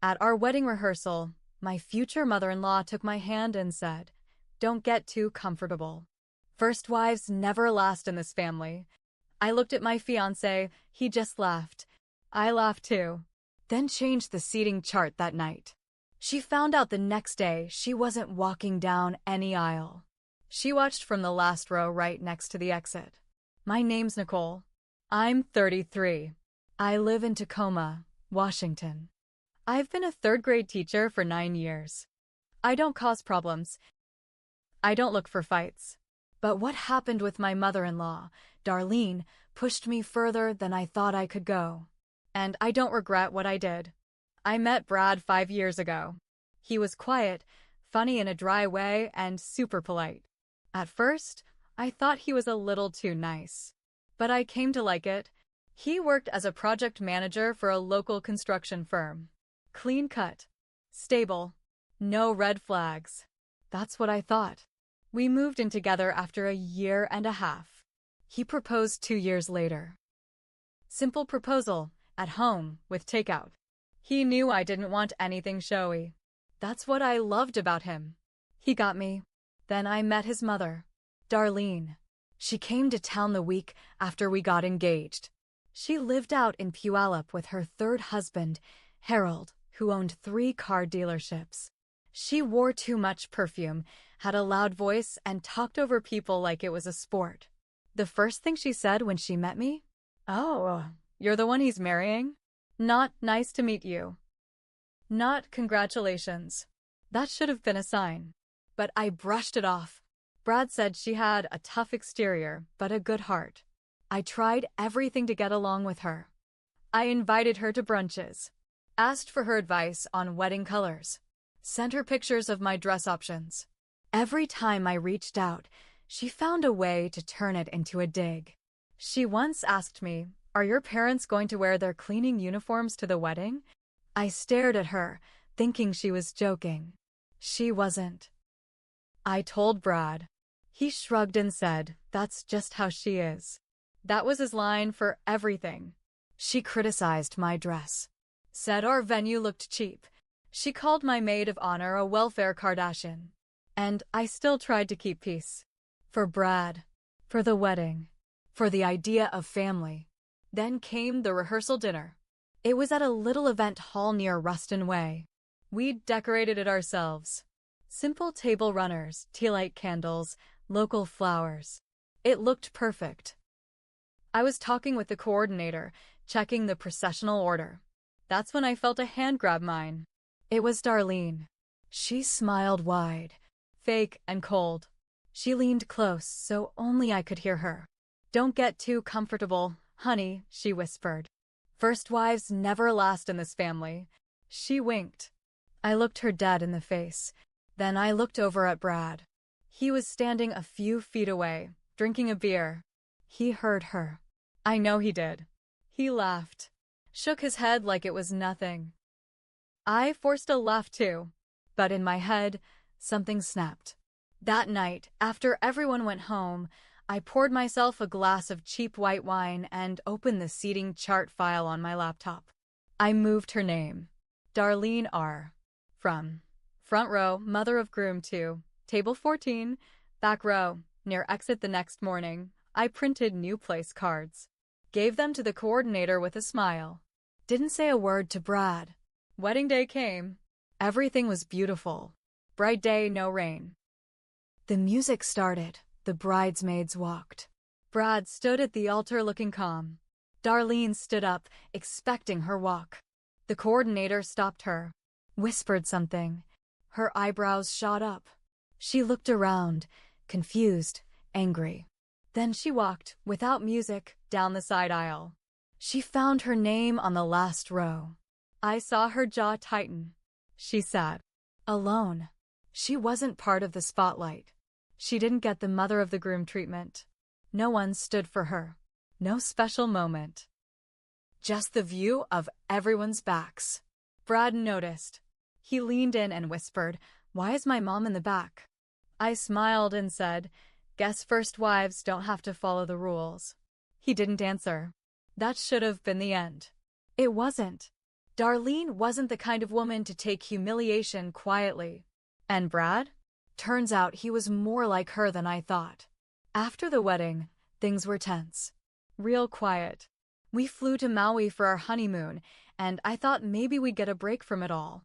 At our wedding rehearsal, my future mother-in-law took my hand and said, "Don't get too comfortable. First wives never last in this family." I looked at my fiancé, he just laughed. I laughed too. Then changed the seating chart that night. She found out the next day she wasn't walking down any aisle. She watched from the last row right next to the exit. My name's Nicole. I'm 33. I live in Tacoma, Washington. I've been a third-grade teacher for 9 years. I don't cause problems. I don't look for fights. But what happened with my mother-in-law, Darlene, pushed me further than I thought I could go. And I don't regret what I did. I met Brad 5 years ago. He was quiet, funny in a dry way, and super polite. At first, I thought he was a little too nice. But I came to like it. He worked as a project manager for a local construction firm. Clean cut. Stable. No red flags. That's what I thought. We moved in together after a year and a half. He proposed 2 years later. Simple proposal, at home, with takeout. He knew I didn't want anything showy. That's what I loved about him. He got me. Then I met his mother, Darlene. She came to town the week after we got engaged. She lived out in Puyallup with her third husband, Harold, who owned 3 car dealerships. She wore too much perfume, had a loud voice, and talked over people like it was a sport. The first thing she said when she met me? "Oh, you're the one he's marrying? Not nice to meet you. Not congratulations." That should have been a sign. But I brushed it off. Brad said she had a tough exterior, but a good heart. I tried everything to get along with her. I invited her to brunches, asked for her advice on wedding colors, sent her pictures of my dress options. Every time I reached out, she found a way to turn it into a dig. She once asked me, "Are your parents going to wear their cleaning uniforms to the wedding?" I stared at her, thinking she was joking. She wasn't. I told Brad. He shrugged and said, "That's just how she is." That was his line for everything. She criticized my dress, said our venue looked cheap. She called my maid of honor a welfare Kardashian. And I still tried to keep peace. For Brad. For the wedding. For the idea of family. Then came the rehearsal dinner. It was at a little event hall near Ruston Way. We'd decorated it ourselves. Simple table runners, tea light candles, local flowers. It looked perfect. I was talking with the coordinator, checking the processional order. That's when I felt a hand grab mine. It was Darlene. She smiled wide, fake and cold. She leaned close so only I could hear her. "Don't get too comfortable, honey," she whispered. "First wives never last in this family." She winked. I looked her dead in the face. Then I looked over at Brad. He was standing a few feet away, drinking a beer. He heard her. I know he did. He laughed, shook his head like it was nothing. I forced a laugh too, but in my head, something snapped. That night, after everyone went home, I poured myself a glass of cheap white wine and opened the seating chart file on my laptop. I moved her name, Darlene R. From front row, mother of groom, to table 14, back row, near exit the next morning. I printed new place cards. Gave them to the coordinator with a smile. Didn't say a word to Brad. Wedding day came. Everything was beautiful. Bright day, no rain. The music started. The bridesmaids walked. Brad stood at the altar looking calm. Darlene stood up, expecting her walk. The coordinator stopped her, whispered something. Her eyebrows shot up. She looked around, confused, angry. Then she walked, without music, down the side aisle. She found her name on the last row. I saw her jaw tighten. She sat, alone. She wasn't part of the spotlight. She didn't get the mother of the groom treatment. No one stood for her. No special moment. Just the view of everyone's backs. Brad noticed. He leaned in and whispered, "Why is my mom in the back?" I smiled and said, "Guess first wives don't have to follow the rules." He didn't answer. That should have been the end. It wasn't. Darlene wasn't the kind of woman to take humiliation quietly. And Brad? Turns out he was more like her than I thought. After the wedding, things were tense. Real quiet. We flew to Maui for our honeymoon, and I thought maybe we'd get a break from it all.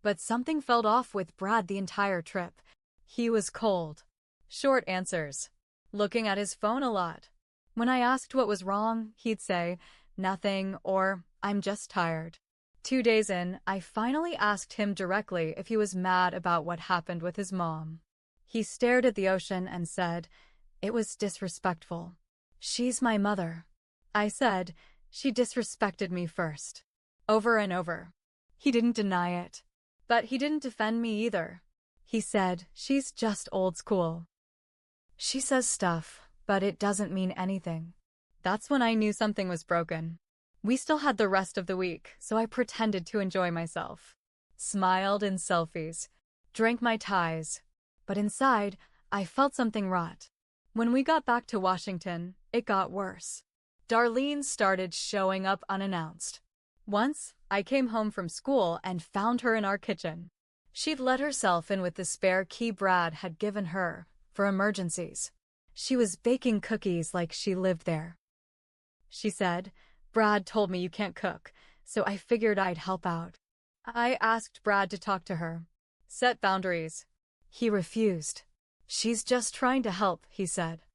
But something felt off with Brad the entire trip. He was cold. Short answers. Looking at his phone a lot. When I asked what was wrong, he'd say, "Nothing," or "I'm just tired." 2 days in, I finally asked him directly if he was mad about what happened with his mom. He stared at the ocean and said, "It was disrespectful. She's my mother." I said, "She disrespected me first." Over and over. He didn't deny it. But he didn't defend me either. He said, "She's just old school. She says stuff, but it doesn't mean anything." That's when I knew something was broken. We still had the rest of the week, so I pretended to enjoy myself. Smiled in selfies. Drank my ties. But inside, I felt something rot. When we got back to Washington, it got worse. Darlene started showing up unannounced. Once, I came home from school and found her in our kitchen. She'd let herself in with the spare key Brad had given her for emergencies. She was baking cookies like she lived there. She said, "Brad told me you can't cook, so I figured I'd help out." I asked Brad to talk to her. Set boundaries. He refused. "She's just trying to help," he said.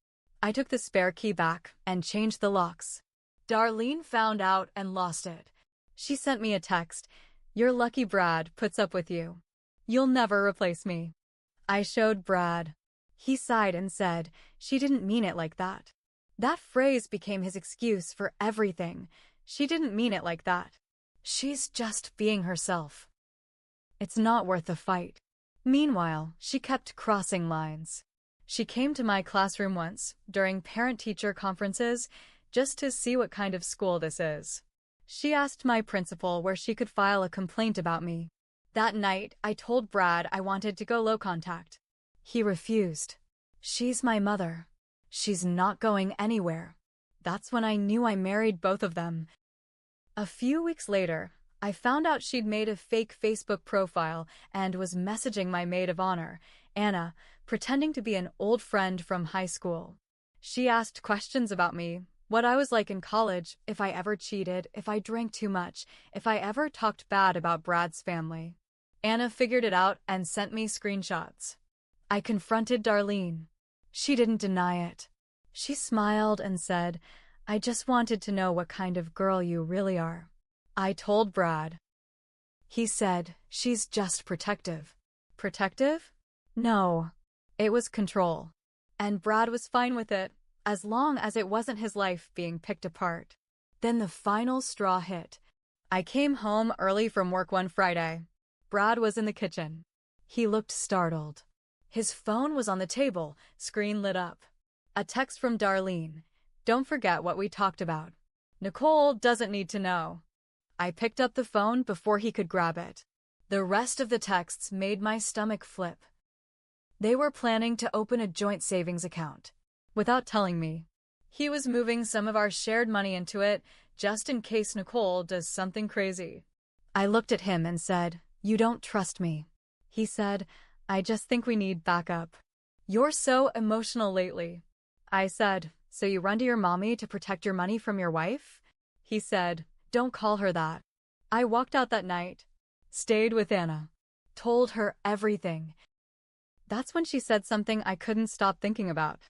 I took the spare key back and changed the locks. Darlene found out and lost it. She sent me a text, "You're lucky Brad puts up with you. You'll never replace me." I showed Brad. He sighed and said, "She didn't mean it like that." That phrase became his excuse for everything. She didn't mean it like that. She's just being herself. It's not worth the fight. Meanwhile, she kept crossing lines. She came to my classroom once, during parent-teacher conferences, just to see what kind of school this is. She asked my principal where she could file a complaint about me. That night, I told Brad I wanted to go low contact. He refused. "She's my mother. She's not going anywhere." That's when I knew I married both of them. A few weeks later, I found out she'd made a fake Facebook profile and was messaging my maid of honor, Anna, pretending to be an old friend from high school. She asked questions about me, what I was like in college, if I ever cheated, if I drank too much, if I ever talked bad about Brad's family. Anna figured it out and sent me screenshots. I confronted Darlene. She didn't deny it. She smiled and said, "I just wanted to know what kind of girl you really are." I told Brad. He said, "She's just protective." Protective? No. It was control. And Brad was fine with it, as long as it wasn't his life being picked apart. Then the final straw hit. I came home early from work one Friday. Brad was in the kitchen. He looked startled. His phone was on the table, screen lit up. A text from Darlene. "Don't forget what we talked about. Nicole doesn't need to know." I picked up the phone before he could grab it. The rest of the texts made my stomach flip. They were planning to open a joint savings account. Without telling me. He was moving some of our shared money into it, just in case Nicole does something crazy. I looked at him and said, "You don't trust me." He said, "I just think we need backup." "You're so emotional lately." I said, "So you run to your mommy to protect your money from your wife?" He said, "Don't call her that." I walked out that night, stayed with Anna, told her everything. That's when she said something I couldn't stop thinking about.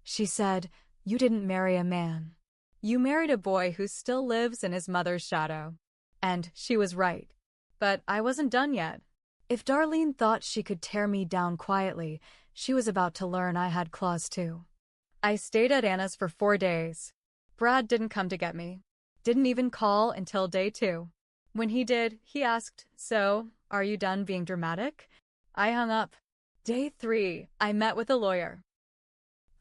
She said, "You didn't marry a man. You married a boy who still lives in his mother's shadow." And she was right. But I wasn't done yet. If Darlene thought she could tear me down quietly, she was about to learn I had claws too. I stayed at Anna's for 4 days. Brad didn't come to get me. Didn't even call until day 2. When he did, he asked, "So, are you done being dramatic?" I hung up. Day 3, I met with a lawyer.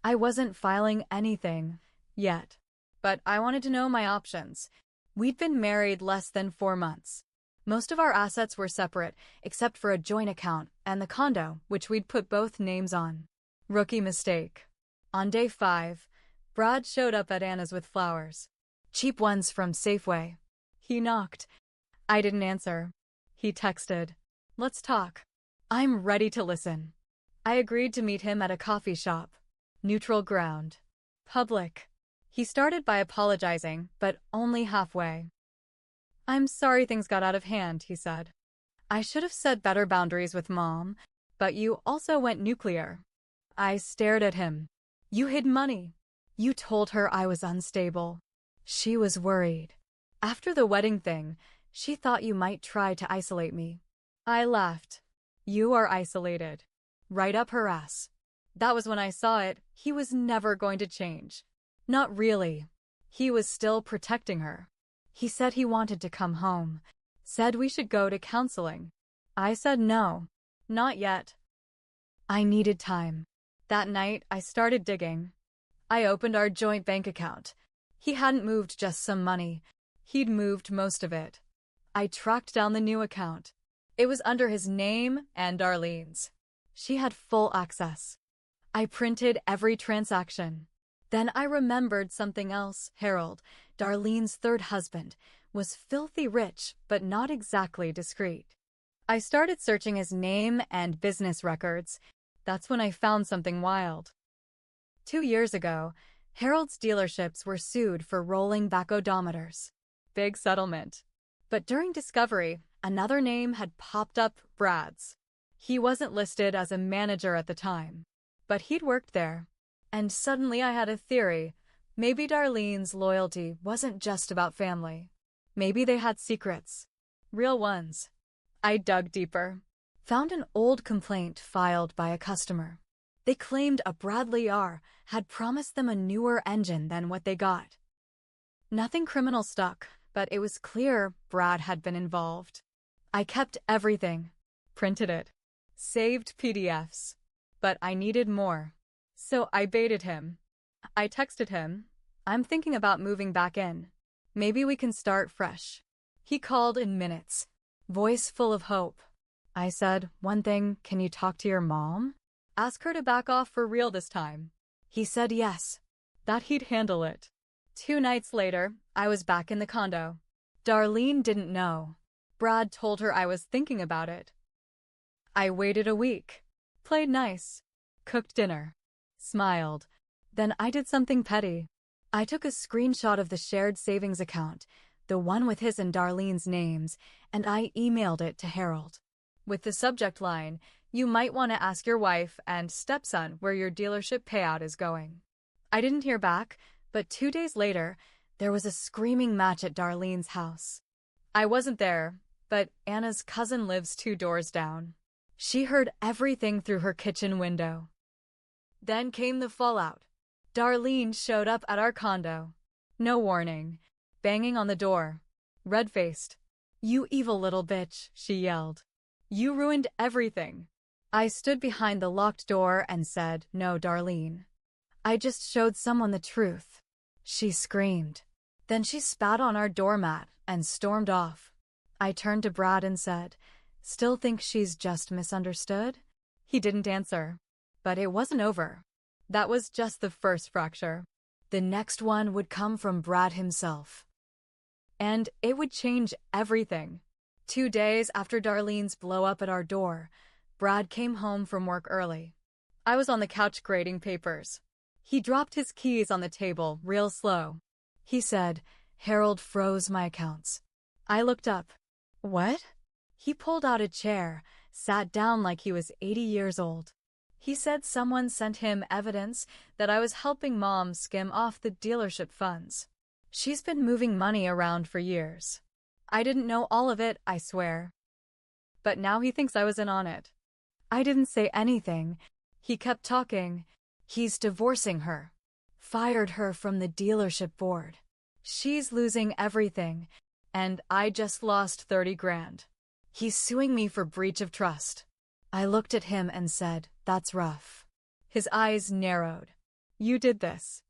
I wasn't filing anything yet, but I wanted to know my options. We'd been married less than 4 months. Most of our assets were separate, except for a joint account and the condo, which we'd put both names on. Rookie mistake. On day 5, Brad showed up at Anna's with flowers. Cheap ones from Safeway. He knocked. I didn't answer. He texted, "Let's talk." I'm ready to listen. I agreed to meet him at a coffee shop. Neutral ground. Public. He started by apologizing, but only halfway. "I'm sorry things got out of hand," he said. "I should have set better boundaries with Mom, but you also went nuclear." I stared at him. "You hid money. You told her I was unstable. She was worried. After the wedding thing, she thought you might try to isolate me." I laughed. "You are isolated." Right up her ass. That was when I saw it. He was never going to change. Not really. He was still protecting her. He said he wanted to come home. Said we should go to counseling. I said no. Not yet. I needed time. That night, I started digging. I opened our joint bank account. He hadn't moved just some money. He'd moved most of it. I tracked down the new account. It was under his name and Darlene's. She had full access. I printed every transaction. Then I remembered something else. Harold, Darlene's third husband, was filthy rich, but not exactly discreet. I started searching his name and business records. That's when I found something wild. 2 years ago, Harold's dealerships were sued for rolling back odometers. Big settlement. But during discovery, another name had popped up: Brad's. He wasn't listed as a manager at the time, but he'd worked there. And suddenly I had a theory. Maybe Darlene's loyalty wasn't just about family. Maybe they had secrets. Real ones. I dug deeper. Found an old complaint filed by a customer. They claimed a Bradley R had promised them a newer engine than what they got. Nothing criminal stuck, but it was clear Brad had been involved. I kept everything. Printed it. Saved PDFs. But I needed more. So I baited him. I texted him, "I'm thinking about moving back in. Maybe we can start fresh." He called in minutes. Voice full of hope. I said, "One thing, can you talk to your mom? Ask her to back off for real this time." He said yes. That he'd handle it. 2 nights later, I was back in the condo. Darlene didn't know. Brad told her I was thinking about it. I waited a week. Played nice. Cooked dinner. Smiled. Then I did something petty. I took a screenshot of the shared savings account, the one with his and Darlene's names, and I emailed it to Harold. With the subject line, "You might want to ask your wife and stepson where your dealership payout is going." I didn't hear back, but 2 days later, there was a screaming match at Darlene's house. I wasn't there, but Anna's cousin lives 2 doors down. She heard everything through her kitchen window. Then came the fallout. Darlene showed up at our condo. No warning. Banging on the door. Red-faced. "You evil little bitch," she yelled. "You ruined everything." I stood behind the locked door and said, "No, Darlene. I just showed someone the truth." She screamed. Then she spat on our doormat and stormed off. I turned to Brad and said, "Still think she's just misunderstood?" He didn't answer. But it wasn't over. That was just the first fracture. The next one would come from Brad himself. And it would change everything. 2 days after Darlene's blow-up at our door, Brad came home from work early. I was on the couch grading papers. He dropped his keys on the table real slow. He said, "Harold froze my accounts." I looked up. "What?" He pulled out a chair, sat down like he was 80 years old. He said someone sent him evidence that I was helping Mom skim off the dealership funds. She's been moving money around for years. I didn't know all of it, I swear. But now he thinks I was in on it. I didn't say anything. He kept talking. He's divorcing her. Fired her from the dealership board. She's losing everything, and I just lost 30 grand. He's suing me for breach of trust. I looked at him and said, "That's rough." His eyes narrowed. "You did this."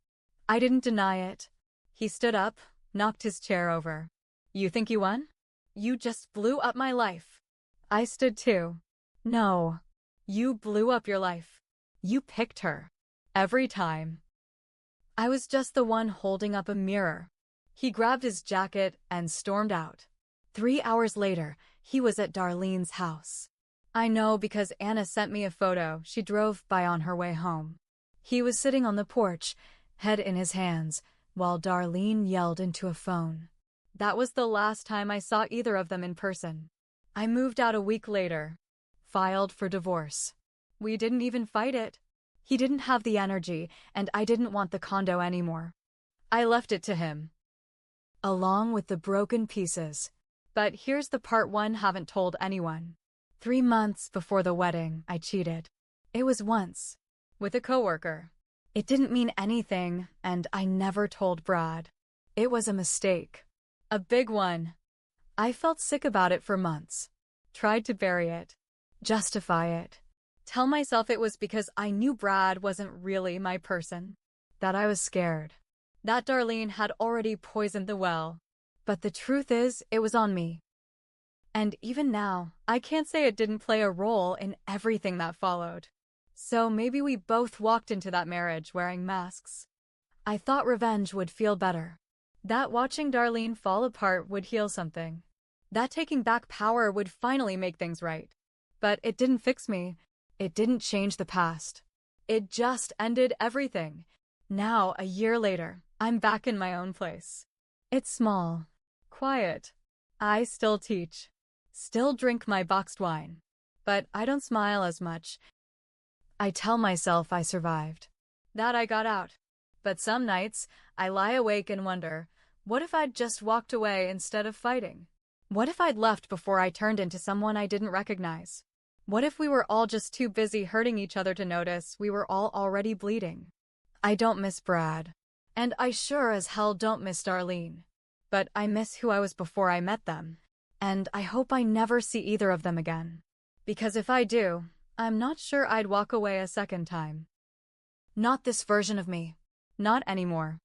I didn't deny it. He stood up, knocked his chair over. "You think you won? You just blew up my life." I stood too. "No. You blew up your life. You picked her. Every time." I was just the one holding up a mirror. He grabbed his jacket and stormed out. 3 hours later, he was at Darlene's house. I know because Anna sent me a photo she drove by on her way home. He was sitting on the porch, head in his hands, while Darlene yelled into a phone. That was the last time I saw either of them in person. I moved out a week later, filed for divorce. We didn't even fight it. He didn't have the energy, and I didn't want the condo anymore. I left it to him, along with the broken pieces. But here's the part one haven't told anyone. 3 months before the wedding, I cheated. It was once, with a coworker. It didn't mean anything, and I never told Brad. It was a mistake. A big one. I felt sick about it for months. Tried to bury it. Justify it. Tell myself it was because I knew Brad wasn't really my person. That I was scared. That Darlene had already poisoned the well. But the truth is, it was on me. And even now, I can't say it didn't play a role in everything that followed. So maybe we both walked into that marriage wearing masks. I thought revenge would feel better. That watching Darlene fall apart would heal something. That taking back power would finally make things right. But it didn't fix me. It didn't change the past. It just ended everything. Now, a year later, I'm back in my own place. It's small. Quiet. I still teach. Still drink my boxed wine. But I don't smile as much. I tell myself I survived. That I got out. But some nights, I lie awake and wonder, what if I'd just walked away instead of fighting? What if I'd left before I turned into someone I didn't recognize? What if we were all just too busy hurting each other to notice we were all already bleeding? I don't miss Brad. And I sure as hell don't miss Darlene. But I miss who I was before I met them. And I hope I never see either of them again. Because if I do, I'm not sure I'd walk away a second time. Not this version of me. Not anymore.